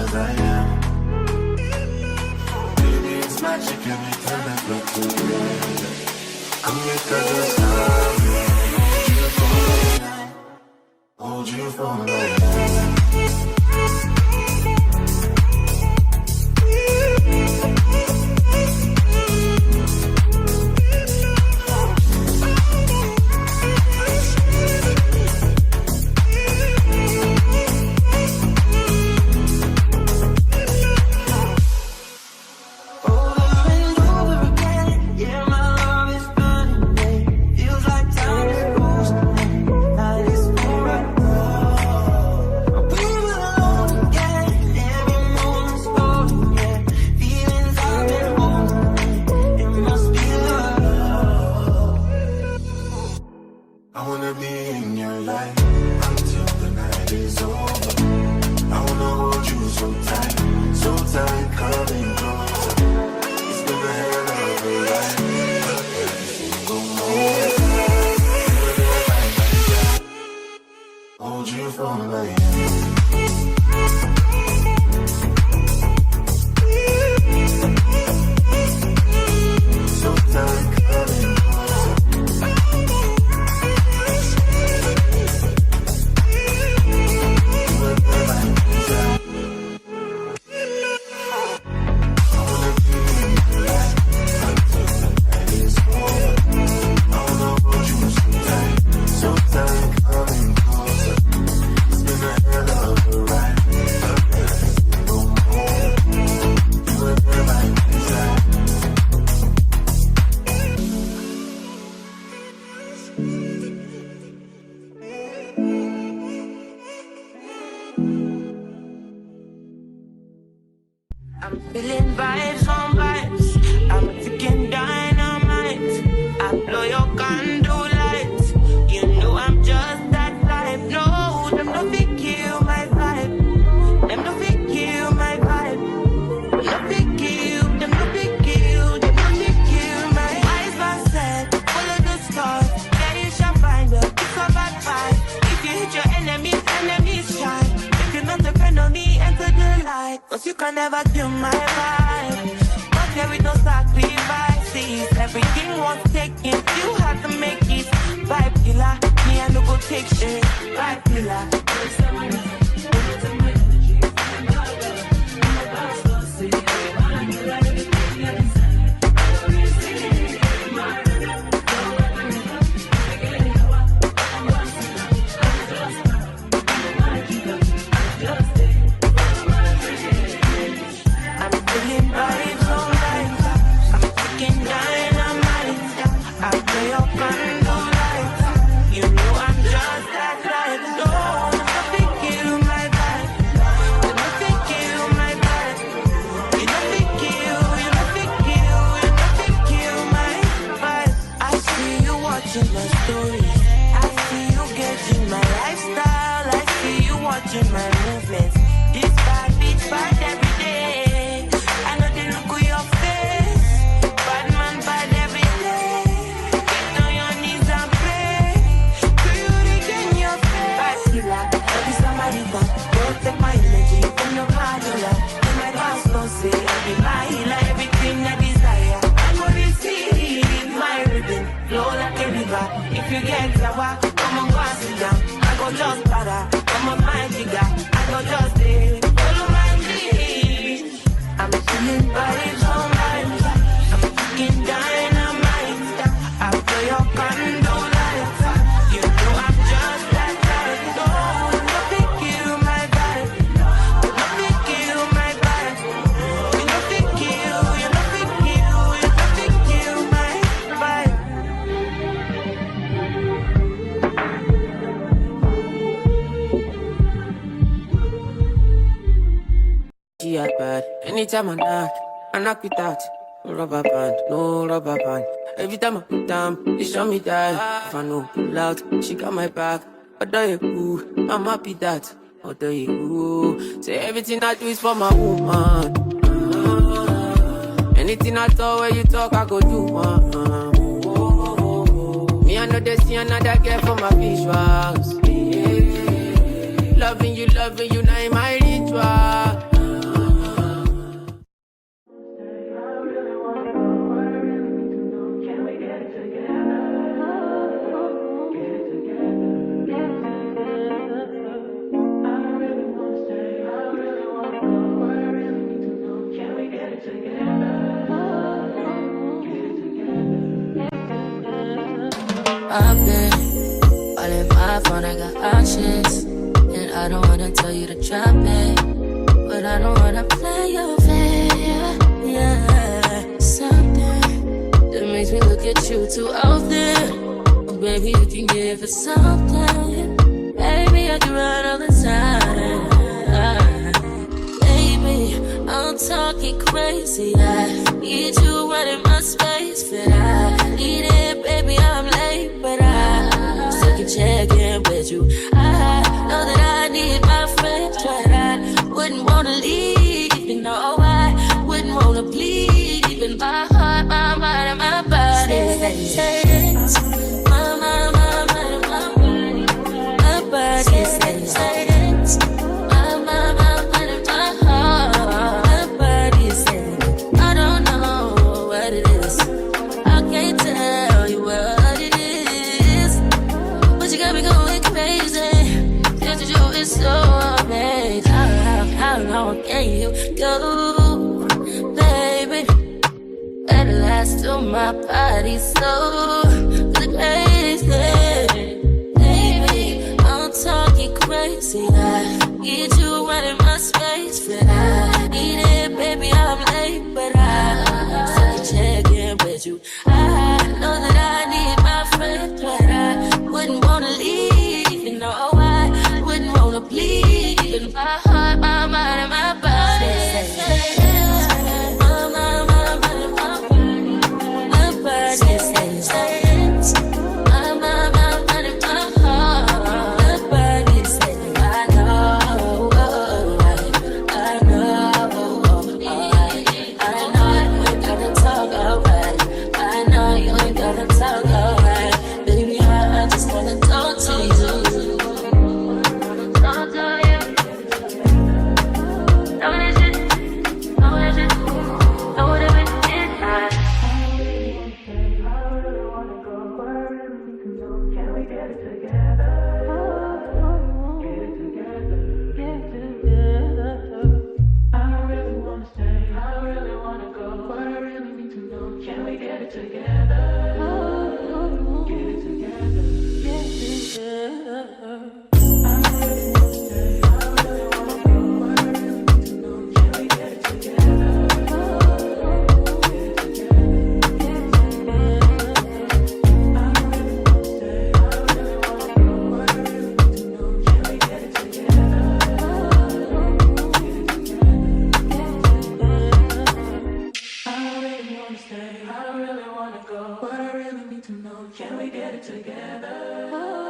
as I am. Baby, it's magic every time I look to you. Come here, cause hold you for life. Feeling vibes on vibes. I'm freaking dynamite. I blow your candle lights. You know I'm just that type. No, them no fit kill my vibe. Them no fit kill my vibe. Them no fit kill. Them no fit kill. Them no fit kill my eyes. Are set. Follow the stars. Yeah, you shall find her. It's a bad vibe. If you hit your enemies, enemies shine. If you're not depend on me, enter the light. Cause you can never kill my vibe. But there is no sacrifices. Everything was taken. You had to make it. Vibe killer. Me and no go take shit. Vibe killer. If you get sour, come on, go and sit down. I go just para, come on, my jigger. I go just stay, follow my lead. I'm feeling vibes on vibes. I'm freaking dynamite. I blow your candle lights. You know I'm just that type. No, nothing kill my vibe. Nothing kill my vibe. You nothing kill, you nothing kill, you nothing kill my vibe. She had bad. Anytime I knock it out. No rubber band, no rubber band. Every time I put down, they show me that. If I know pull out, she got my back. Although you cool, I'm happy that. Although you cool, say everything I do is for my woman. Anything I talk, where you talk, I go do. Me, I know they see another girl for my visuals. Yeah. Loving you, now in my ritual. I've been all in my phone, I got options. And I don't wanna tell you to drop it, but I don't wanna play your fair. Yeah, something that makes me look at you too often. Oh, baby, you can give it something. Baby, I can run all the time. Baby, I'm talking crazy. I need you running my space, but I need it, baby. I'm late, but I still can check in with you. I know that I need my friends, but I wouldn't wanna leave. You know, I wouldn't wanna bleed. Even my heart, my mind, and my body. My mind, my mind, and my body. My body says my mind, my mind, and my heart. My body says I don't know what it is. I can't tell you what it is, but you got me going crazy. Just you is so amazing. How long can you go, baby? At last, till my body's so crazy. Baby, I'm talking crazy. I need you running my space, but I need it, baby. I'm late, but I still can check in with you. I know that I need my friends, but I wouldn't wanna leave. You know, I wouldn't wanna bleed. Even my heart, my mind, and my body. Can we get it together?